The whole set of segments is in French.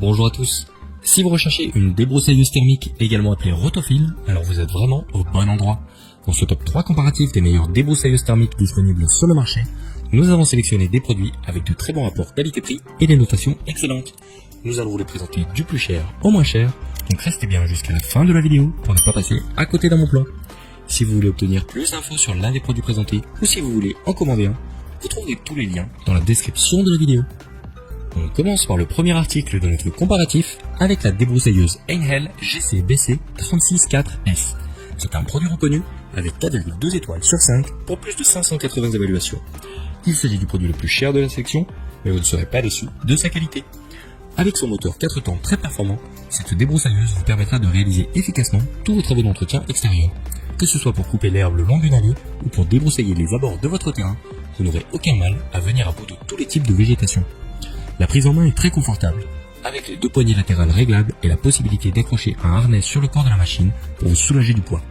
Bonjour à tous. Si vous recherchez une débroussailleuse thermique, également appelée Rotofil, alors vous êtes vraiment au bon endroit. Dans ce top 3 comparatif des meilleures débroussailleuses thermiques disponibles sur le marché, nous avons sélectionné des produits avec de très bons rapports qualité-prix et des notations excellentes. Nous allons vous les présenter du plus cher au moins cher, donc restez bien jusqu'à la fin de la vidéo pour ne pas passer à côté d'un bon plan. Si vous voulez obtenir plus d'infos sur l'un des produits présentés ou si vous voulez en commander un, vous trouverez tous les liens dans la description de la vidéo. On commence par le premier article de notre comparatif avec la débroussailleuse Einhell GC-BC 364S. C'est un produit reconnu avec 4,2 étoiles sur 5 pour plus de 580 évaluations. Il s'agit du produit le plus cher de la section, mais vous ne serez pas déçus de sa qualité. Avec son moteur 4 temps très performant, cette débroussailleuse vous permettra de réaliser efficacement tous vos travaux d'entretien extérieur. Que ce soit pour couper l'herbe le long d'une allée ou pour débroussailler les abords de votre terrain, vous n'aurez aucun mal à venir à bout de tous les types de végétation. La prise en main est très confortable, avec les deux poignées latérales réglables et la possibilité d'accrocher un harnais sur le corps de la machine pour vous soulager du poids.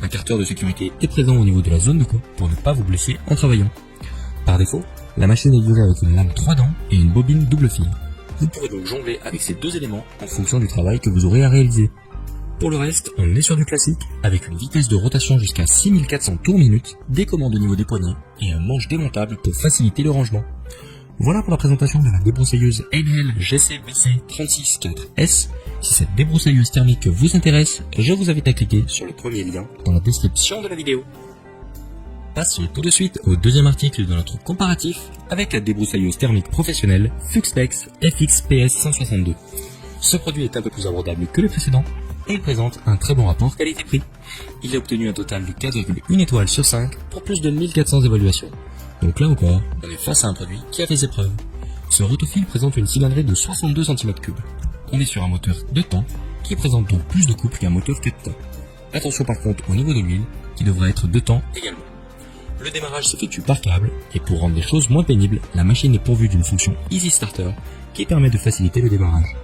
Un carter de sécurité est présent au niveau de la zone de coupe pour ne pas vous blesser en travaillant. Par défaut, la machine est livrée avec une lame 3 dents et une bobine double fil. Vous pourrez donc jongler avec ces deux éléments en fonction du travail que vous aurez à réaliser. Pour le reste, on est sur du classique, avec une vitesse de rotation jusqu'à 6400 tours minute, des commandes au niveau des poignets et un manche démontable pour faciliter le rangement. Voilà pour la présentation de la débroussailleuse Einhell GC-BC 364S. Si cette débroussailleuse thermique vous intéresse, je vous invite à cliquer sur le premier lien dans la description de la vidéo. Passons tout de suite au deuxième article de notre comparatif avec la débroussailleuse thermique professionnelle Fuxtex FX-PS 162. Ce produit est un peu plus abordable que le précédent et il présente un très bon rapport qualité-prix. Il a obtenu un total de 4,1 étoiles sur 5 pour plus de 1400 évaluations. Donc là encore, on est face à un produit qui a fait ses preuves. Ce Rotofil présente une cylindrée de 62 cm3. On est sur un moteur 2 temps qui présente donc plus de couple qu'un moteur 4 temps. Attention par contre au niveau de l'huile qui devra être 2 temps également. Le démarrage s'effectue par câble et pour rendre les choses moins pénibles, la machine est pourvue d'une fonction Easy Starter qui permet de faciliter le démarrage.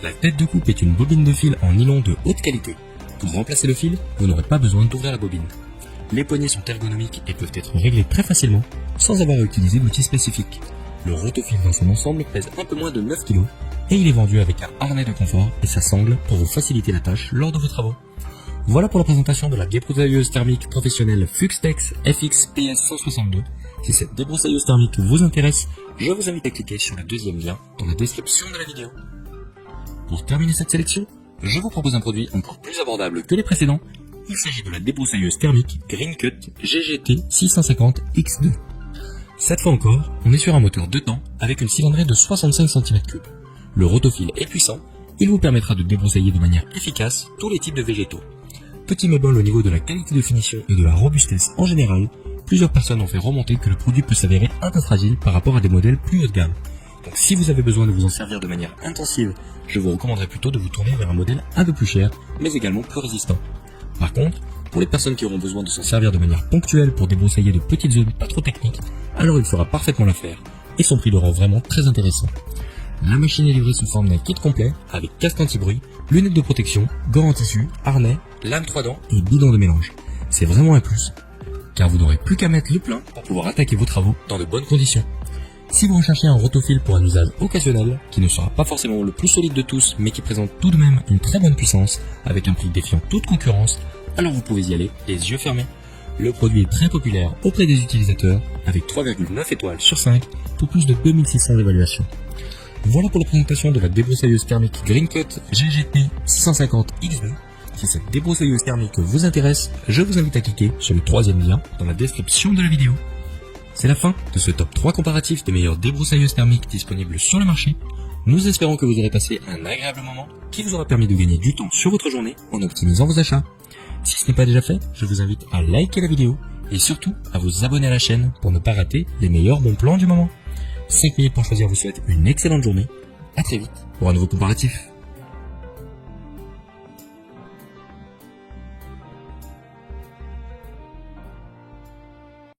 La tête de coupe est une bobine de fil en nylon de haute qualité. Pour remplacer le fil, vous n'aurez pas besoin d'ouvrir la bobine. Les poignées sont ergonomiques et peuvent être réglées très facilement sans avoir à utiliser d'outils spécifiques. Le Rotofil dans son ensemble pèse un peu moins de 9 kg et il est vendu avec un harnais de confort et sa sangle pour vous faciliter la tâche lors de vos travaux. Voilà pour la présentation de la débroussailleuse thermique professionnelle Fuxtex FX-PS 162. Si cette débroussailleuse thermique vous intéresse, je vous invite à cliquer sur le deuxième lien dans la description de la vidéo. Pour terminer cette sélection, je vous propose un produit encore plus abordable que les précédents. Il s'agit de la débroussailleuse thermique Greencut GGT 650 X2. Cette fois encore, on est sur un moteur 2 temps avec une cylindrée de 65 cm3. Le Rotofil est puissant, il vous permettra de débroussailler de manière efficace tous les types de végétaux. Petit bémol au niveau de la qualité de finition et de la robustesse en général, plusieurs personnes ont fait remonter que le produit peut s'avérer un peu fragile par rapport à des modèles plus haut de gamme. Donc si vous avez besoin de vous en servir de manière intensive, je vous recommanderais plutôt de vous tourner vers un modèle un peu plus cher, mais également plus résistant. Par contre, pour les personnes qui auront besoin de s'en servir de manière ponctuelle pour débroussailler de petites zones pas trop techniques, alors il fera parfaitement l'affaire, et son prix le rend vraiment très intéressant. La machine est livrée sous forme d'un kit complet, avec casque anti-bruit, lunettes de protection, gants en tissu, harnais, lame 3 dents et bidon de mélange. C'est vraiment un plus, car vous n'aurez plus qu'à mettre le plein pour pouvoir attaquer vos travaux dans de bonnes conditions. Si vous recherchez un Rotofil pour un usage occasionnel, qui ne sera pas forcément le plus solide de tous, mais qui présente tout de même une très bonne puissance, avec un prix défiant toute concurrence, alors vous pouvez y aller les yeux fermés. Le produit est très populaire auprès des utilisateurs, avec 3,9 étoiles sur 5 pour plus de 2600 évaluations. Voilà pour la présentation de la débroussailleuse thermique Greencut GGT 650 X2. Si cette débroussailleuse thermique vous intéresse, je vous invite à cliquer sur le troisième lien dans la description de la vidéo. C'est la fin de ce top 3 comparatif des meilleures débroussailleuses thermiques disponibles sur le marché. Nous espérons que vous aurez passé un agréable moment qui vous aura permis de gagner du temps sur votre journée en optimisant vos achats. Si ce n'est pas déjà fait, je vous invite à liker la vidéo et surtout à vous abonner à la chaîne pour ne pas rater les meilleurs bons plans du moment. 5 minutes pour choisir vous souhaite une excellente journée. À très vite pour un nouveau comparatif.